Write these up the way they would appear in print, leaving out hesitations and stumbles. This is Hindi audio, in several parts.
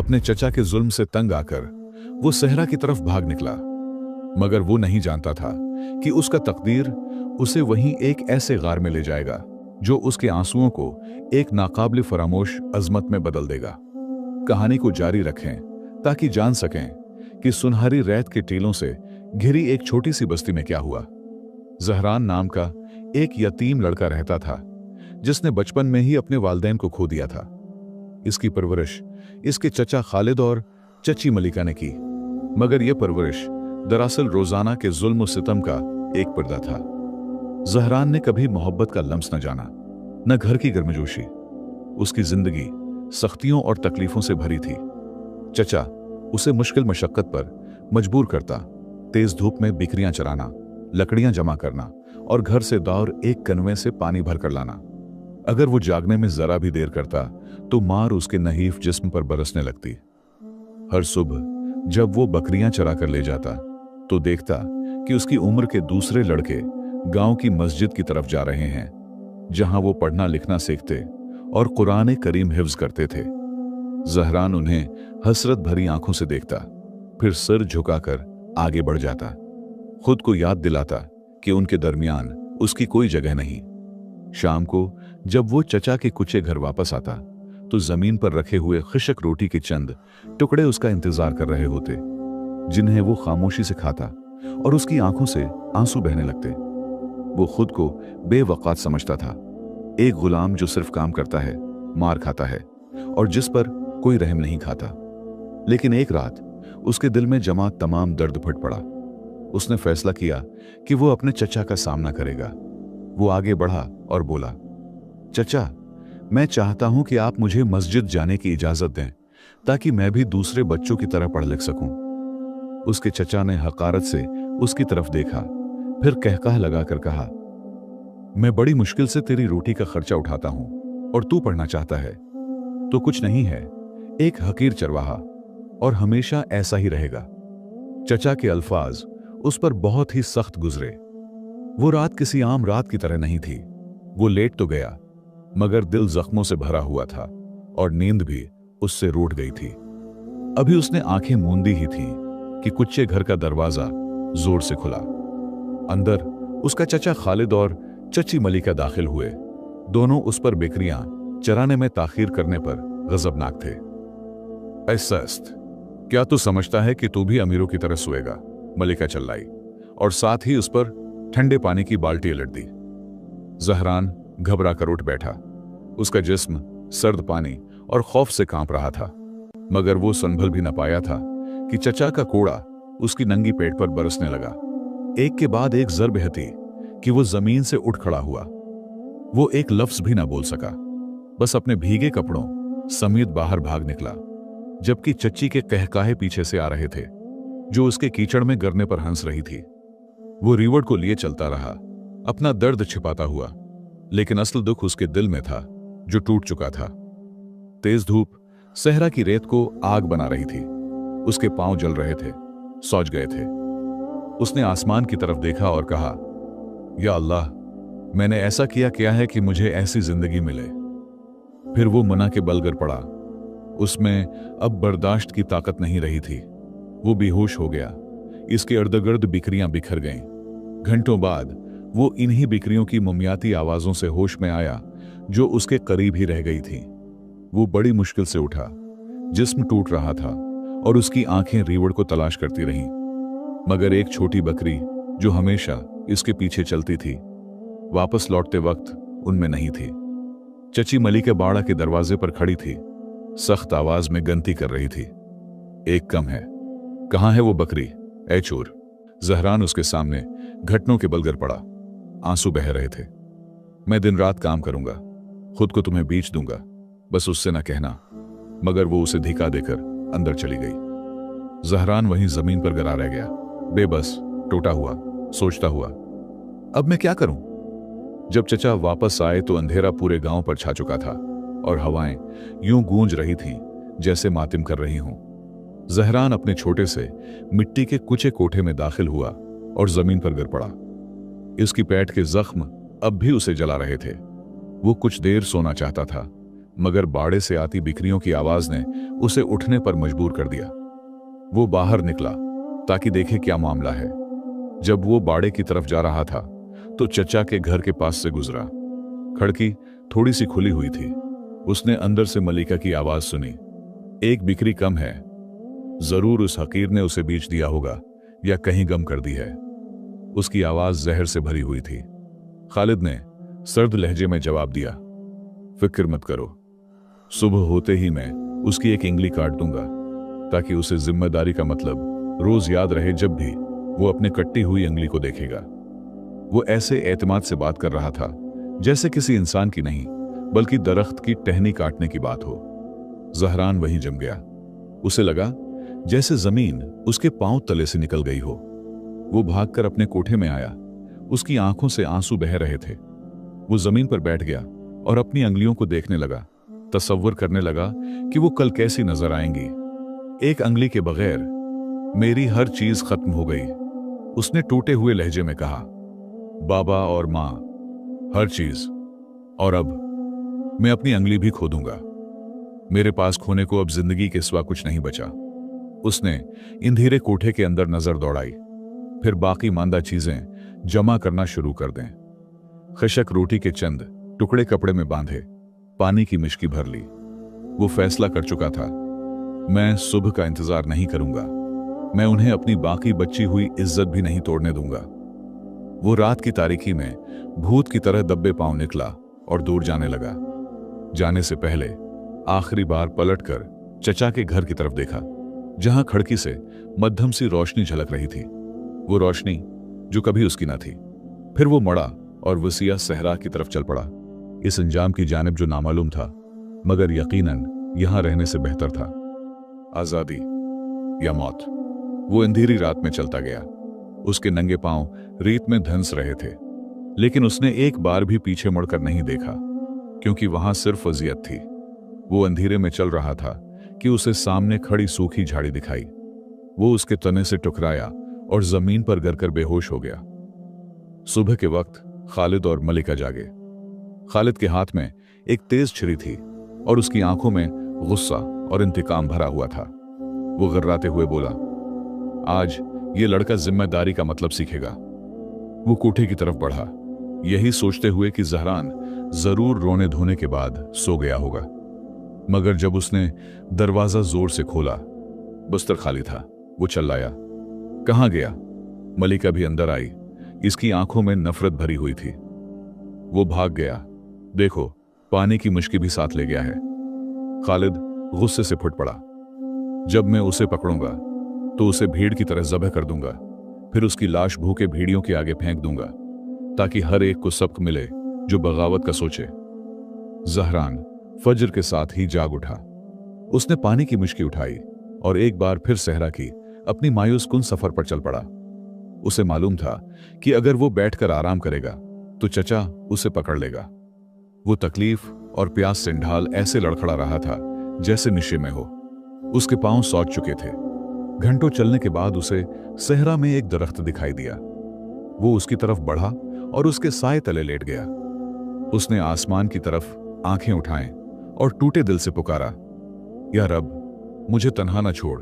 अपने चचा के जुल्म से तंग आकर वो सहरा की तरफ भाग निकला, मगर वो नहीं जानता था कि उसका तकदीर उसे वहीं एक ऐसे गार में ले जाएगा जो उसके आंसुओं को एक नाकाबिल फरामोश अजमत में बदल देगा। कहानी को जारी रखें ताकि जान सकें कि सुनहरी रेत के टीलों से घिरी एक छोटी सी बस्ती में क्या हुआ। जहरान नाम का एक यतीम लड़का रहता था जिसने बचपन में ही अपने वालिदैन को खो दिया था। इसकी परवरिश इसके चचा खालिद और चची मलिका ने की, मगर यह परवरिश दरअसल रोजाना के जुल्म और सितम का एक पर्दा था। जहरान ने कभी मोहब्बत का लम्स न जाना, न घर की गर्मजोशी। उसकी जिंदगी सख्तियों और तकलीफों से भरी थी। चचा उसे मुश्किल मशक्कत पर मजबूर करता, तेज धूप में बिकरियां चराना, लकड़ियां जमा करना और घर से दौर एक कनवे से पानी भरकर लाना। अगर वो जागने में जरा भी देर करता तो मार उसके नहीफ जिस्म पर बरसने लगती। हर सुबह जब वो बकरियां चरा कर ले जाता तो देखता कि उसकी उम्र के दूसरे लड़के गांव की मस्जिद की तरफ जा रहे हैं, जहां वो पढ़ना लिखना सीखते और कुरान करीम हिफ्ज करते थे। जहरान उन्हें हसरत भरी आंखों से देखता, फिर सिर झुकाकर आगे बढ़ जाता, खुद को याद दिलाता कि उनके दरमियान उसकी कोई जगह नहीं। शाम को जब वो चचा के कुचे घर वापस आता तो जमीन पर रखे हुए खिशक रोटी के चंद टुकड़े उसका इंतजार कर रहे होते, जिन्हें वो खामोशी से खाता और उसकी आंखों से आंसू बहने लगते। वो खुद को बेवकात समझता था, एक गुलाम जो सिर्फ काम करता है, मार खाता है और जिस पर कोई रहम नहीं खाता। लेकिन एक रात उसके दिल में जमा तमाम दर्द फट पड़ा। उसने फैसला किया कि वो अपने चचा का सामना करेगा। वो आगे बढ़ा और बोला, चचा, मैं चाहता हूं कि आप मुझे मस्जिद जाने की इजाजत दें ताकि मैं भी दूसरे बच्चों की तरह पढ़ लिख सकूं। उसके चचा ने हकारत से उसकी तरफ देखा, फिर कहकहा लगाकर कहा, मैं बड़ी मुश्किल से तेरी रोटी का खर्चा उठाता हूं और तू पढ़ना चाहता है तो कुछ नहीं है, एक हकीर चरवाहा, और हमेशा ऐसा ही रहेगा। चचा के अल्फाज उस पर बहुत ही सख्त गुजरे। वो रात किसी आम रात की तरह नहीं थी। वो लेट तो गया, मगर दिल जख्मों से भरा हुआ था और नींद भी उससे रूठ गई थी। अभी उसने आंखें मूंदी ही थी कि कुच्चे घर का दरवाजा जोर से खुला। अंदर उसका चचा खालिद और चची मलिका दाखिल हुए। दोनों उस पर बिक्रियां चराने में ताखीर करने पर गजबनाक थे। ऐ सस्त, क्या तू समझता है कि तू भी अमीरों की तरह सोएगा? मलिका चिल्लाई और साथ ही उस पर ठंडे पानी की बाल्टी उलट दी। जहरान घबरा कर उठ बैठा। उसका जिस्म सर्द पानी और खौफ से कांप रहा था, मगर वो संभल भी न पाया था कि चचा का कोड़ा उसकी नंगी पेट पर बरसने लगा। एक के बाद एक ज़र्ब हती कि वो जमीन से उठ खड़ा हुआ। वो एक लफ्ज भी ना बोल सका, बस अपने भीगे कपड़ों समेत बाहर भाग निकला, जबकि चच्ची के कहकाहे पीछे से आ रहे थे, जो उसके कीचड़ में गिरने पर हंस रही थी। वो रीवड़ को लिए चलता रहा, अपना दर्द छिपाता हुआ, लेकिन असल दुख उसके दिल में था जो टूट चुका था। तेज धूप सहरा की रेत को आग बना रही थी। उसके पांव जल रहे थे, सौज गए थे। उसने आसमान की तरफ देखा और कहा, या अल्लाह, मैंने ऐसा किया है कि मुझे ऐसी जिंदगी मिले। फिर वो मुना के बल गिर पड़ा। उसमें अब बर्दाश्त की ताकत नहीं रही थी। वो बेहोश हो गया। इसके इर्द-गिर्द बिखरियां बिखर गईं। घंटों बाद वो इन्हीं बिखरियों की मुमियाती आवाजों से होश में आया, जो उसके करीब ही रह गई थी। वो बड़ी मुश्किल से उठा। जिस्म टूट रहा था और उसकी आंखें रीवड़ को तलाश करती रहीं, मगर एक छोटी बकरी जो हमेशा इसके पीछे चलती थी, वापस लौटते वक्त उनमें नहीं थी। चची मलिका बाड़ा के दरवाजे पर खड़ी थी, सख्त आवाज में गनती कर रही थी, एक कम है, कहां है वो बकरी? ऐ चोर! जहरान उसके सामने घुटनों के बल गिर पड़ा। आंसू बह रहे थे। मैं दिन रात काम करूंगा, खुद को तुम्हें बेच दूंगा, बस उससे ना कहना। मगर वो उसे धिका देकर अंदर चली गई। जहरान वहीं जमीन पर गिरा रह गया, बेबस, टूटा हुआ, सोचता हुआ, अब मैं क्या करूं? जब चचा वापस आए तो अंधेरा पूरे गांव पर छा चुका था और हवाएं यूं गूंज रही थीं जैसे मातिम कर रही हों। जहरान अपने छोटे से मिट्टी के कुचे कोठे में दाखिल हुआ और जमीन पर गिर पड़ा। इसकी पैठ के जख्म अब भी उसे जला रहे थे। वो कुछ देर सोना चाहता था, मगर बाड़े से आती बिखरियों की आवाज ने उसे उठने पर मजबूर कर दिया। वो बाहर निकला ताकि देखे क्या मामला है। जब वो बाड़े की तरफ जा रहा था तो चचा के घर के पास से गुजरा। खिड़की थोड़ी सी खुली हुई थी। उसने अंदर से मलिका की आवाज सुनी, एक बिक्री कम है, जरूर उस हकीर ने उसे बेच दिया होगा या कहीं गम कर दी है। उसकी आवाज जहर से भरी हुई थी। खालिद ने सर्द लहजे में जवाब दिया, फिक्र मत करो, सुबह होते ही मैं उसकी एक इंगली काट दूंगा ताकि उसे जिम्मेदारी का मतलब रोज याद रहे जब भी वो अपने कट्टी हुई अंगली को देखेगा। वो ऐसे एतमाद से बात कर रहा था जैसे किसी इंसान की नहीं बल्कि दरख्त की टहनी काटने की बात हो। जहरान वहीं जम गया। उसे लगा जैसे जमीन उसके पांव तले से निकल गई हो। वो भागकर अपने कोठे में आया। उसकी आंखों से आंसू बह रहे थे। वो जमीन पर बैठ गया और अपनी अंगलियों को देखने लगा। तसव्वुर करने लगा कि वो कल कैसी नजर आएंगी। एक अंगली के बगैर मेरी हर चीज खत्म हो गई, उसने टूटे हुए लहजे में कहा। बाबा और मां, हर चीज, और अब मैं अपनी अंगली भी खो दूंगा। मेरे पास खोने को अब जिंदगी के सिवा कुछ नहीं बचा। उसने इंधीरे कोठे के अंदर नजर दौड़ाई, फिर बाकी मांदा चीजें जमा करना शुरू कर दें। खशक रोटी के चंद टुकड़े कपड़े में बांधे, पानी की मिश्की भर ली। वो फैसला कर चुका था, मैं सुबह का इंतजार नहीं करूंगा। मैं उन्हें अपनी बाकी बची हुई इज्जत भी नहीं तोड़ने दूंगा। वो रात की तारीकी में भूत की तरह दब्बे पांव निकला और दूर जाने लगा। जाने से पहले आखिरी बार पलटकर चचा के घर की तरफ देखा, जहां खिड़की से मध्यम सी रोशनी झलक रही थी। वो रोशनी जो कभी उसकी न थी। फिर वो मुड़ा और वसिया सहरा की तरफ चल पड़ा, इस अंजाम की जानिब जो नामालूम था मगर यकीनन यहां रहने से बेहतर था। आजादी या मौत। वो अंधेरी रात में चलता गया। उसके नंगे पांव रेत में धंस रहे थे, लेकिन उसने एक बार भी पीछे मुड़कर नहीं देखा, क्योंकि वहां सिर्फ अजियत थी। वो अंधेरे में चल रहा था कि उसे सामने खड़ी सूखी झाड़ी दिखाई। वो उसके तने से टकराया और जमीन पर गिरकर बेहोश हो गया। सुबह के वक्त खालिद और मलिका जागे। खालिद के हाथ में एक तेज छुरी थी और उसकी आंखों में गुस्सा और इंतकाम भरा हुआ था। वो गर्राते हुए बोला, आज ये लड़का जिम्मेदारी का मतलब सीखेगा। वो कोठे की तरफ बढ़ा, यही सोचते हुए कि जहरान जरूर रोने धोने के बाद सो गया होगा। मगर जब उसने दरवाजा जोर से खोला, बस्तर खाली था। वो चिल्लाया, कहां गया? मलिका भी अंदर आई। इसकी आंखों में नफरत भरी हुई थी। वो भाग गया। देखो, पानी की मुश्किल भी साथ ले गया है। खालिद गुस्से से फुट पड़ा। जब मैं उसे पकड़ूंगा तो उसे भीड़ की तरह ज़बह कर दूंगा, फिर उसकी लाश भूखे भेड़ियों के आगे फेंक दूंगा ताकि हर एक को सबक मिले जो बगावत का सोचे। जहरान फजर के साथ ही जाग उठा। उसने पानी की मुश्किल उठाई और एक बार फिर सहरा की अपनी मायूस कुन सफर पर चल पड़ा। उसे मालूम था कि अगर वो बैठकर आराम करेगा तो चचा उसे पकड़ लेगा। वो तकलीफ और प्यास से ढाल ऐसे लड़खड़ा रहा था जैसे नशे में हो। उसके पांव सौच चुके थे। घंटों चलने के बाद उसे सहरा में एक दरख्त दिखाई दिया। वो उसकी तरफ बढ़ा और उसके साए तले लेट गया। उसने आसमान की तरफ आंखें उठाएं और टूटे दिल से पुकारा, या रब, मुझे तन्हा न छोड़,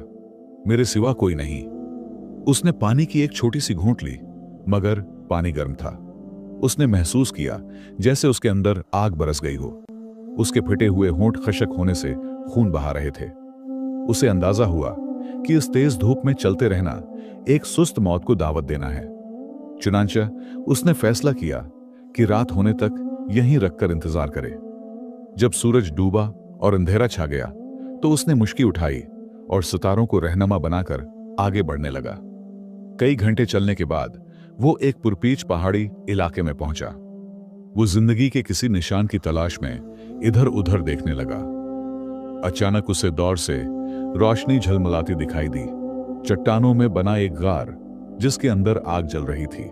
मेरे सिवा कोई नहीं। उसने पानी की एक छोटी सी घूंट ली, मगर पानी गर्म था। उसने महसूस किया जैसे उसके अंदर आग बरस गई हो। उसके फिटे हुए होंठ खशक होने से खून बहा रहे थे। उसे अंदाजा हुआ कि इस तेज धूप में चलते रहना एक सुस्त मौत को दावत देना है। चुनांचे उसने फैसला किया कि रात होने तक यहीं रखकर इंतजार करे। जब सूरज डूबा और अंधेरा छा गया तो उसने मुश्किल उठाई और सितारों को रहनुमा बनाकर आगे बढ़ने लगा। कई घंटे चलने के बाद वो एक पुरपीच पहाड़ी इलाके में पहुंचा। वो जिंदगी के किसी निशान की तलाश में इधर उधर देखने लगा। अचानक उसे दौर से रोशनी झलमलाती दिखाई दी। चट्टानों में बना एक गार जिसके अंदर आग जल रही थी।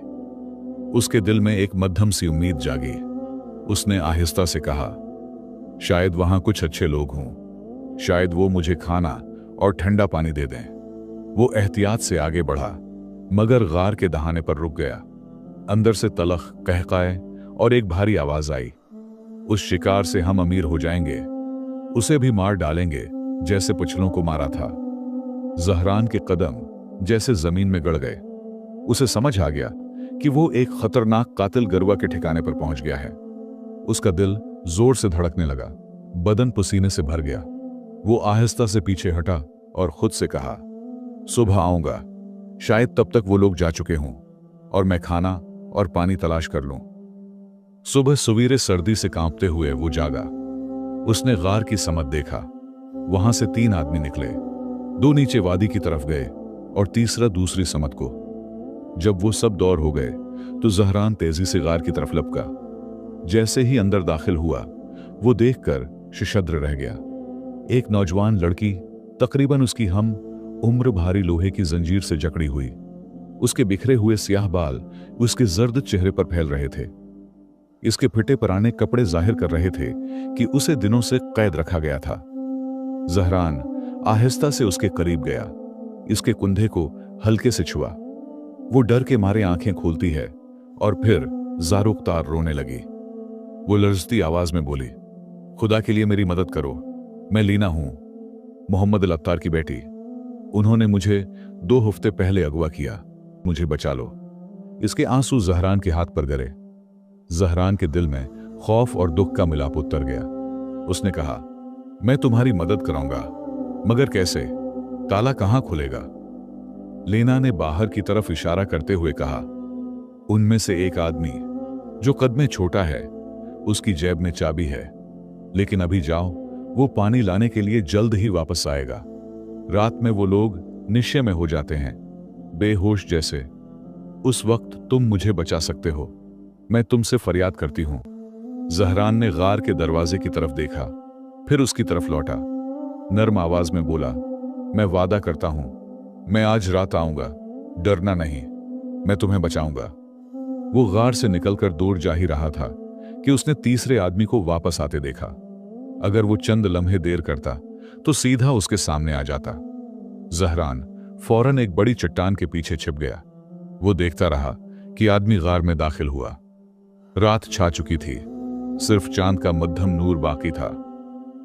उसके दिल में एक मध्यम सी उम्मीद जागी। उसने आहिस्ता से कहा, शायद वहां कुछ अच्छे लोग हों, शायद वो मुझे खाना और ठंडा पानी दे दें। वो एहतियात से आगे बढ़ा, मगर गार के दहाने पर रुक गया। अंदर से तलख कहकाए और एक भारी आवाज आई, उस शिकार से हम अमीर हो जाएंगे उसे भी मार डालेंगे जैसे पिछलों को मारा था। जहरान के कदम जैसे जमीन में गड़ गए। उसे समझ आ गया कि वो एक खतरनाक कातिल गरुआ के ठिकाने पर पहुंच गया है। उसका दिल जोर से धड़कने लगा, बदन पसीने से भर गया। वो आहिस्ता से पीछे हटा और खुद से कहा, सुबह आऊंगा, शायद तब तक वो लोग जा चुके हों और मैं खाना और पानी तलाश कर लूं। सुबह सवेरे सर्दी से कांपते हुए वो जागा। उसने गार की समत देखा। वहां से 3 आदमी निकले। 2 नीचे वादी की तरफ गए और तीसरा दूसरी समत को। जब वो सब दौड़ हो गए तो जहरान तेजी से गार की तरफ लपका। जैसे ही अंदर दाखिल हुआ, वो देखकर शशद्र रह गया। एक नौजवान लड़की, तकरीबन उसकी हम उम्र, भारी लोहे की जंजीर से जकड़ी हुई। उसके बिखरे हुए स्याह बाल उसके जर्द चेहरे पर फैल रहे थे। इसके फिटे पुराने कपड़े जाहिर कर रहे थे कि उसे दिनों से कैद रखा गया था। जहरान आहिस्ता से उसके करीब गया, इसके कुंधे को हल्के से छुआ। वो डर के मारे आंखें खोलती है और फिर जारुकतार रोने लगी। वो लर्जती आवाज में बोली, खुदा के लिए मेरी मदद करो, मैं लीना हूं, मोहम्मद अल-अत्तार की बेटी। उन्होंने मुझे 2 हफ्ते पहले अगवा किया, मुझे बचा लो। इसके आंसू जहरान के हाथ पर गिरे। जहरान के दिल में खौफ और दुख का मिलाप उतर गया। उसने कहा, मैं तुम्हारी मदद कराऊंगा, मगर कैसे? ताला कहां खुलेगा? लीना ने बाहर की तरफ इशारा करते हुए कहा, उनमें से एक आदमी जो कद में छोटा है, उसकी जेब में चाबी है, लेकिन अभी जाओ, वो पानी लाने के लिए जल्द ही वापस आएगा। रात में वो लोग निश्चय में हो जाते हैं, बेहोश जैसे। उस वक्त तुम मुझे बचा सकते हो, मैं तुमसे फरियाद करती हूं। जहरान ने गार के दरवाजे की तरफ देखा, फिर उसकी तरफ लौटा। नर्म आवाज में बोला, मैं वादा करता हूं, मैं आज रात आऊंगा, डरना नहीं, मैं तुम्हें बचाऊंगा। वो गार से निकलकर दूर जा ही रहा था कि उसने तीसरे आदमी को वापस आते देखा। अगर वो चंद लम्हे देर करता तो सीधा उसके सामने आ जाता। जहरान फौरन एक बड़ी चट्टान के पीछे छिप गया। वो देखता रहा कि आदमी गार में दाखिल हुआ। रात छा चुकी थी, सिर्फ चांद का मध्यम नूर बाकी था।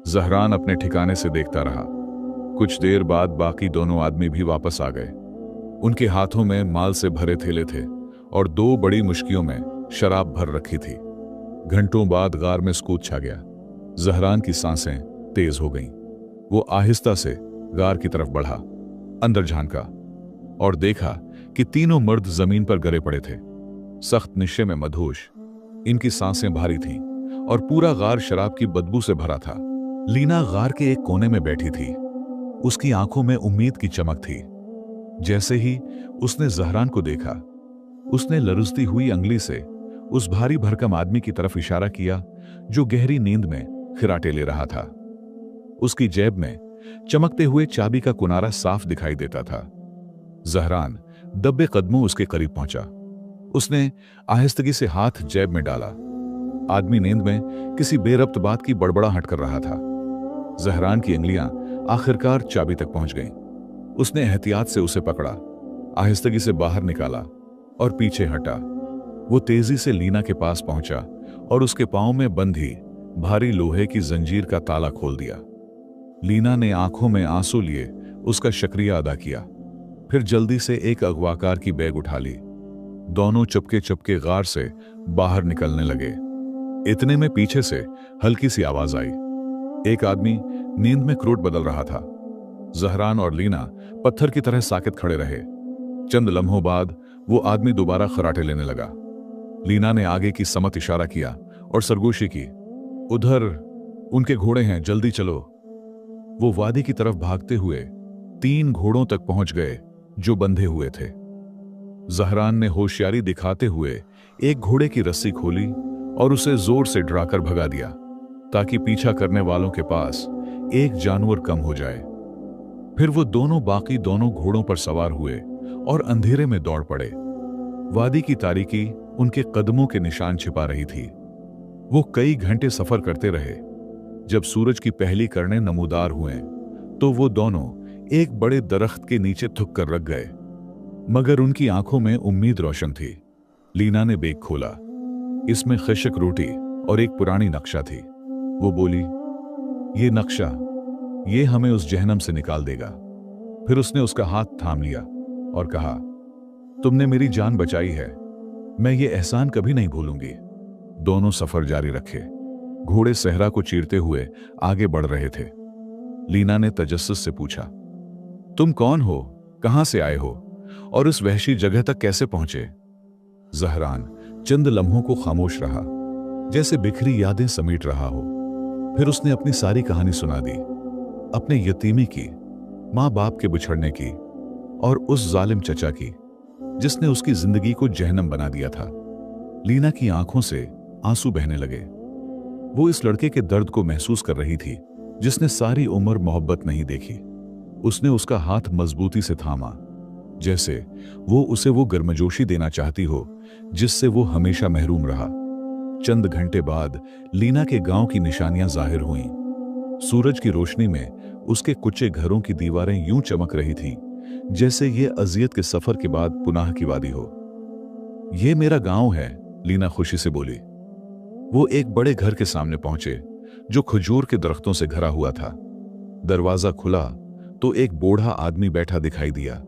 जहरान अपने ठिकाने से देखता रहा। कुछ देर बाद बाकी दोनों आदमी भी वापस आ गए। उनके हाथों में माल से भरे थैले थे और 2 बड़ी मुश्कियों में शराब भर रखी थी। घंटों बाद गार में सुकूत छा गया। जहरान की सांसें तेज हो गईं। वो आहिस्ता से गार की तरफ बढ़ा, अंदर झांका और देखा कि तीनों मर्द जमीन पर गिरे पड़े थे, सख्त निश्चय में मदहोश। इनकी सांसें भारी थीं और पूरा गार शराब की बदबू से भरा था। लीना गार के एक कोने में बैठी थी। उसकी आंखों में उम्मीद की चमक थी। जैसे ही उसने जहरान को देखा, उसने लरुसती हुई अंगली से उस भारी भरकम आदमी की तरफ इशारा किया जो गहरी नींद में खिराटे ले रहा था। उसकी जेब में चमकते हुए चाबी का कुनारा साफ दिखाई देता था। जहरान दब्बे कदमों उसके करीब पहुंचा। उसने आहिस्तगी से हाथ जेब में डाला। आदमी नींद में किसी बेरब्त बात की बड़बड़ाहट कर रहा था। जहरान की उंगलियां आखिरकार चाबी तक पहुंच गईं। उसने एहतियात से उसे पकड़ा, आहिस्तगी से बाहर निकाला और पीछे हटा। वो तेजी से लीना के पास पहुंचा और उसके पांव में बंधी भारी लोहे की जंजीर का ताला खोल दिया। लीना ने आंखों में आंसू लिए उसका शुक्रिया अदा किया, फिर जल्दी से एक अगवाकार की बैग उठा ली। दोनों चुपके चुपके गार से बाहर निकलने लगे। इतने में पीछे से हल्की सी आवाज आई। एक आदमी नींद में क्रोट बदल रहा था। जहरान और लीना पत्थर की तरह साकित खड़े रहे। चंद लम्हों बाद वो आदमी दोबारा खराटे लेने लगा। लीना ने आगे की समत इशारा किया और सरगोशी की, उधर उनके घोड़े हैं, जल्दी चलो। वो वादी की तरफ भागते हुए 3 घोड़ों तक पहुंच गए जो बंधे हुए थे। जहरान ने होशियारी दिखाते हुए एक घोड़े की रस्सी खोली और उसे जोर से डराकर भगा दिया ताकि पीछा करने वालों के पास एक जानवर कम हो जाए। फिर वो दोनों बाकी दोनों घोड़ों पर सवार हुए और अंधेरे में दौड़ पड़े। वादी की तारीकी उनके कदमों के निशान छिपा रही थी। वो कई घंटे सफर करते रहे। जब सूरज की पहली किरणें नमूदार हुए तो वो दोनों एक बड़े दरख्त के नीचे थुक कर रख गए, मगर उनकी आंखों में उम्मीद रोशन थी। लीना ने बैग खोला। इसमें खशक रोटी और एक पुरानी नक्शा थी। वो बोली, ये नक्शा, ये हमें उस जहन्नम से निकाल देगा। फिर उसने उसका हाथ थाम लिया और कहा, तुमने मेरी जान बचाई है, मैं ये एहसान कभी नहीं भूलूंगी। दोनों सफर जारी रखे। घोड़े सहरा को चीरते हुए आगे बढ़ रहे थे। लीना ने तजस्सुस से पूछा, तुम कौन हो, कहां से आए हो और इस वहशी जगह तक कैसे पहुंचे? जहरान चंद लम्हों को खामोश रहा, जैसे बिखरी यादें समेट रहा हो। फिर उसने अपनी सारी कहानी सुना दी, अपने यतीमी की, मां बाप के बिछड़ने की और उस जालिम चचा की जिसने उसकी जिंदगी को जहन्नम बना दिया था। लीना की आंखों से आंसू बहने लगे। वो इस लड़के के दर्द को महसूस कर रही थी जिसने सारी उम्र मोहब्बत नहीं देखी। उसने उसका हाथ मजबूती से थामा, जैसे वो उसे वो गर्मजोशी देना चाहती हो जिससे वो हमेशा महरूम रहा। चंद घंटे बाद लीना के गांव की निशानियां जाहिर हुईं। सूरज की रोशनी में उसके कुच्चे घरों की दीवारें यूं चमक रही थीं जैसे ये अजियत के सफर के बाद पुनाह की वादी हो। ये मेरा गांव है, लीना खुशी से बोली। वो एक बड़े घर के सामने पहुंचे जो खजूर के दरख्तों से घरा हुआ था। दरवाजा खुला तो एक बूढ़ा आदमी बैठा दिखाई दिया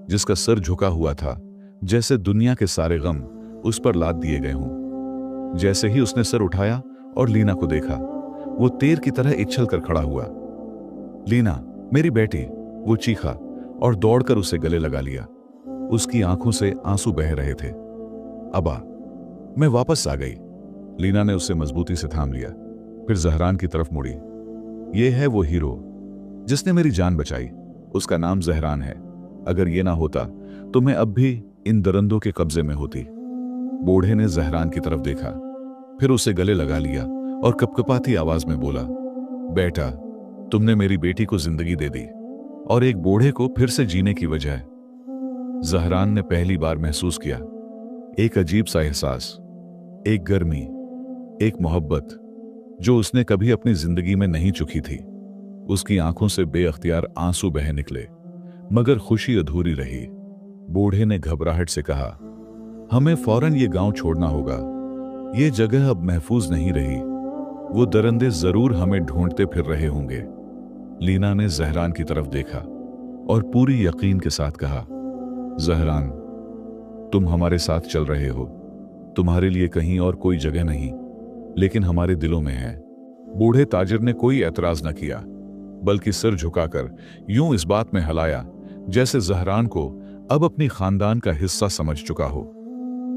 जिसका सर झुका हुआ था, जैसे दुनिया के सारे गम उस पर लाद दिए गए हों। जैसे ही उसने सर उठाया और लीना को देखा, वो तीर की तरह इच्छल कर खड़ा हुआ। लीना, मेरी बेटी, वो चीखा और दौड़कर उसे गले लगा लिया। उसकी आंखों से आंसू बह रहे थे। अबा, मैं वापस आ गई। लीना ने उसे मजबूती से थाम लिया, फिर जहरान की तरफ मुड़ी। ये है वो हीरो जिसने मेरी जान बचाई। उसका नाम जहरान है। अगर ये ना होता तो मैं अब भी इन दरिंदों के कब्जे में होती। बूढ़े ने जहरान की तरफ देखा, फिर उसे गले लगा लिया और कपकपाती आवाज में बोला, बेटा, तुमने मेरी बेटी को जिंदगी दे दी और एक बूढ़े को फिर से जीने की वजह। जहरान ने पहली बार महसूस किया एक अजीब सा एहसास, एक गर्मी, एक मोहब्बत जो उसने कभी अपनी जिंदगी में नहीं चुकी थी। उसकी आंखों से बेअख्तियार आंसू बह निकले, मगर खुशी अधूरी रही। बूढ़े ने घबराहट से कहा, हमें फौरन ये गांव छोड़ना होगा। ये जगह अब महफूज नहीं रही। वो दरिंदे जरूर हमें ढूंढते फिर रहे होंगे। लीना ने जहरान की तरफ देखा और पूरी यकीन के साथ कहा, जहरान, तुम हमारे साथ चल रहे हो। तुम्हारे लिए कहीं और कोई जगह नहीं, लेकिन हमारे दिलों में है। बूढ़े ताजिर ने कोई एतराज न किया, बल्कि सिर झुकाकर यूं इस बात में हलाया जैसे जहरान को अब अपनी खानदान का हिस्सा समझ चुका हो।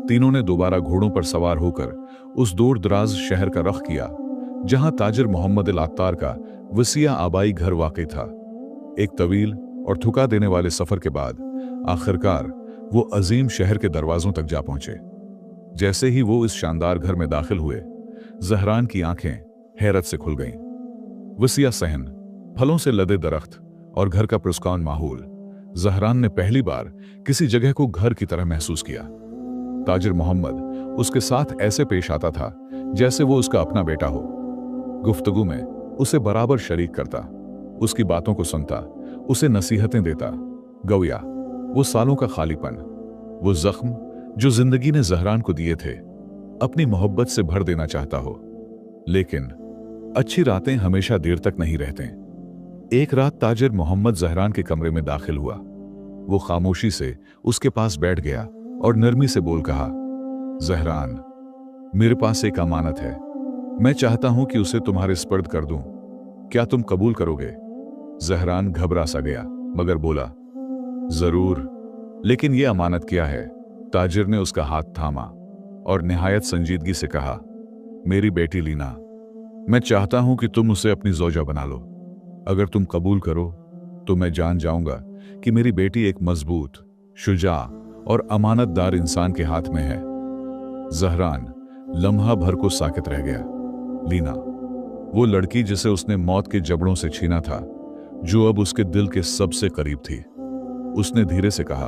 तीनों ने दोबारा घोड़ों पर सवार होकर उस दूर दराज शहर का रुख किया जहां ताजिर मोहम्मद अल अत्तार का वसीया आबाई घर वाक़ई था। एक तवील और थुका देने वाले सफर के बाद आखिरकार वो अजीम शहर के दरवाजों तक जा पहुंचे। जैसे ही वो इस शानदार घर में दाखिल हुए, जहरान की आंखें हैरत से खुल गईं। वसीया सहन, फलों से लदे दरख्त और घर का पुरस्कान माहौल। जहरान ने पहली बार किसी जगह को घर की तरह महसूस किया। ताजिर मोहम्मद उसके साथ ऐसे पेश आता था जैसे वो उसका अपना बेटा हो। गुफ्तगू में उसे बराबर शरीक करता, उसकी बातों को सुनता, उसे नसीहतें देता। गौया वो सालों का खालीपन, वो जख्म जो जिंदगी ने जहरान को दिए थे, अपनी मोहब्बत से भर देना चाहता हो। लेकिन अच्छी रातें हमेशा देर तक नहीं रहते। एक रात ताजिर मोहम्मद जहरान के कमरे में दाखिल हुआ। वो खामोशी से उसके पास बैठ गया और नरमी से बोल कहा, जहरान, मेरे पास एक अमानत है। मैं चाहता हूं कि उसे तुम्हारे स्पर्द कर दूं। क्या तुम कबूल करोगे? जहरान घबरा सा गया, मगर बोला, जरूर, लेकिन यह अमानत क्या है? ताजिर ने उसका हाथ थामा और निहायत संजीदगी से कहा, मेरी बेटी लीना, मैं चाहता हूं कि तुम उसे अपनी जोजा बना लो। अगर तुम कबूल करो तो मैं जान जाऊंगा कि मेरी बेटी एक मजबूत, शुजा और अमानतदार इंसान के हाथ में है। जहरान लम्हा भर को साकित रह गया। लीना, वो लड़की जिसे उसने मौत के जबड़ों से छीना था, जो अब उसके दिल के सबसे करीब थी। उसने धीरे से कहा,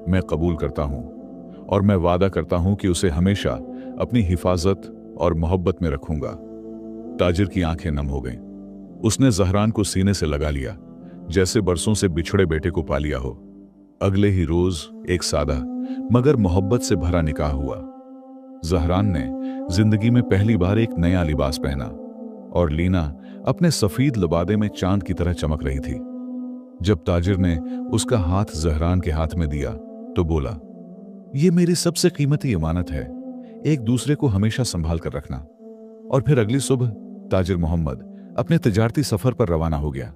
मैं कबूल करता हूं और मैं वादा करता हूं कि उसे हमेशा अपनी हिफाजत और मोहब्बत में रखूंगा। ताजिर की आंखें नम हो गईं। उसने जहरान को सीने से लगा लिया, जैसे बरसों से बिछड़े बेटे को पा लिया हो। अगले ही रोज एक सादा मगर मोहब्बत से भरा निकाह हुआ। जहरान ने जिंदगी में पहली बार एक नया लिबास पहना और लीना अपने सफेद लबादे में चांद की तरह चमक रही थी। जब ताजिर ने उसका हाथ जहरान के हाथ में दिया तो बोला, ये मेरी सबसे कीमती इमानत है, एक दूसरे को हमेशा संभाल कर रखना। और फिर अगली सुबह ताजिर मोहम्मद अपने तिजारती सफर पर रवाना हो गया,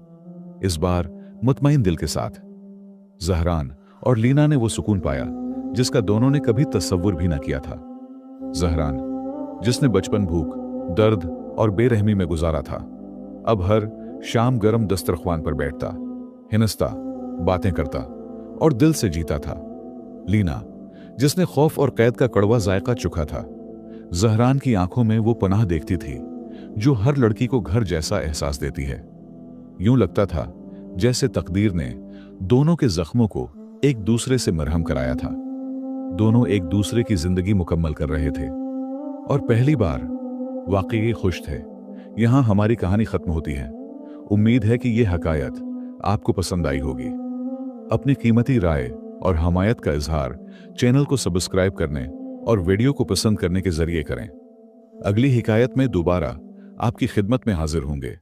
इस बार मुतमईन दिल के साथ। जहरान और लीना ने वो सुकून पाया जिसका दोनों ने कभी तस्वुर भी न किया था। जहरान, जिसने बचपन भूख, दर्द और बेरहमी में गुजारा था, अब हर शाम गरम दस्तरख्वान पर बैठता, हिनस्ता, बातें करता और दिल से जीता था। लीना, जिसने खौफ और कैद का कड़वा जायका चुखा था, जहरान की आंखों में वो पनाह देखती थी जो हर लड़की को घर जैसा एहसास देती है। यूं लगता था जैसे तकदीर ने दोनों के जख्मों को एक दूसरे से मरहम कराया था। दोनों एक दूसरे की जिंदगी मुकम्मल कर रहे थे और पहली बार वाकई खुश थे। यहां हमारी कहानी खत्म होती है। उम्मीद है कि यह हकायत आपको पसंद आई होगी। अपनी कीमती राय और हमायत का इजहार चैनल को सब्सक्राइब करने और वीडियो को पसंद करने के जरिए करें। अगली हिकायत में दोबारा आपकी खिदमत में हाजिर होंगे।